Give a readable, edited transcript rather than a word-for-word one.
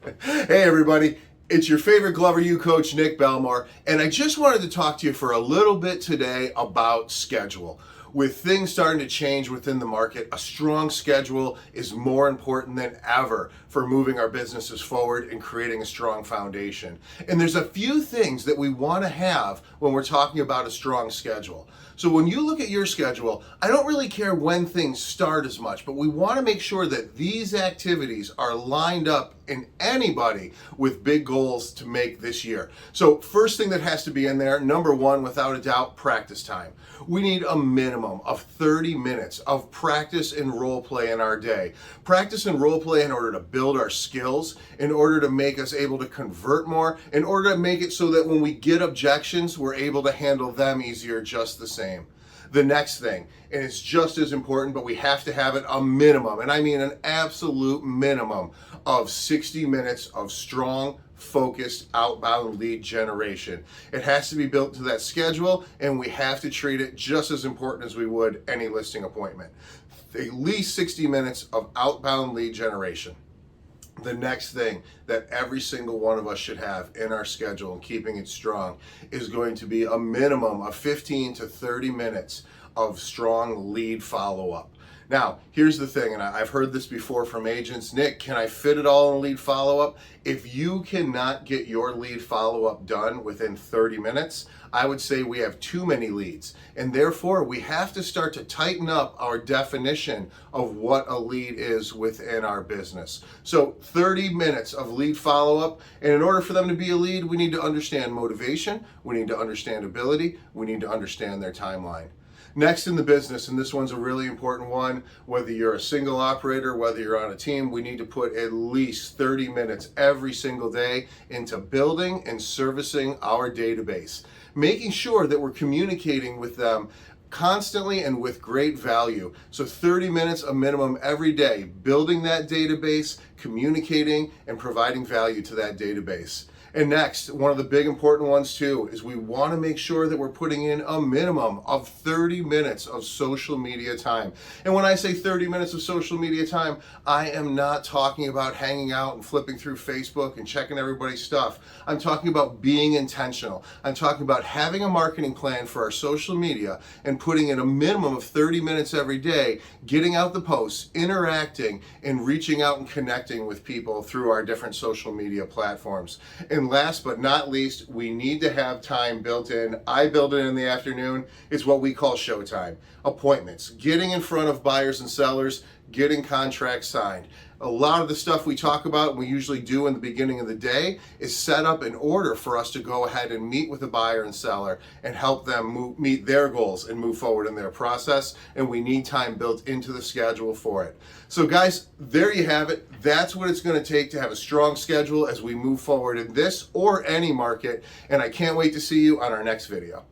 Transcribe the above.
Hey everybody, it's your favorite Glover U coach, Nick Bellmore, and I just wanted to talk to you for a little bit today about schedule. With things starting to change within the market, a strong schedule is more important than ever for moving our businesses forward and creating a strong foundation. And there's a few things that we want to have when we're talking about a strong schedule. So when you look at your schedule, I don't really care when things start as much, but we want to make sure that these activities are lined up in anybody with big goals to make this year. So first thing that has to be in there, number one, without a doubt, practice time. We need a minimum of 30 minutes of practice and role play in our day. Practice and role play in order to build our skills, in order to make us able to convert more, in order to make it so that when we get objections, we're able to handle them easier just the same. The next thing, and it's just as important, but we have to have it a minimum, and I mean an absolute minimum of 60 minutes of strong, focused outbound lead generation. It has to be built to that schedule, and we have to treat it just as important as we would any listing appointment. At least 60 minutes of outbound lead generation. The next thing that every single one of us should have in our schedule and keeping it strong is going to be a minimum of 15 to 30 minutes of strong lead follow-up. Now, here's the thing, and I've heard this before from agents, Nick, can I fit it all in lead follow-up? If you cannot get your lead follow-up done within 30 minutes, I would say we have too many leads. And therefore, we have to start to tighten up our definition of what a lead is within our business. So 30 minutes of lead follow-up, and in order for them to be a lead, we need to understand motivation, we need to understand ability, we need to understand their timeline. Next in the business, and this one's a really important one, whether you're a single operator, whether you're on a team, we need to put at least 30 minutes every single day into building and servicing our database, making sure that we're communicating with them constantly and with great value. So 30 minutes a minimum every day, building that database, communicating, and providing value to that database. And next, one of the big important ones too, is we want to make sure that we're putting in a minimum of 30 minutes of social media time. And when I say 30 minutes of social media time, I am not talking about hanging out and flipping through Facebook and checking everybody's stuff. I'm talking about being intentional. I'm talking about having a marketing plan for our social media and putting in a minimum of 30 minutes every day, getting out the posts, interacting, and reaching out and connecting with people through our different social media platforms. And last but not least, we need to have time built in. I build it in the afternoon. It's what we call showtime. Appointments, getting in front of buyers and sellers, getting contracts signed. A lot of the stuff we talk about and we usually do in the beginning of the day is set up in order for us to go ahead and meet with the buyer and seller and help them meet their goals and move forward in their process. And we need time built into the schedule for it. So guys, there you have it. That's what it's going to take to have a strong schedule as we move forward in this or any market. And I can't wait to see you on our next video.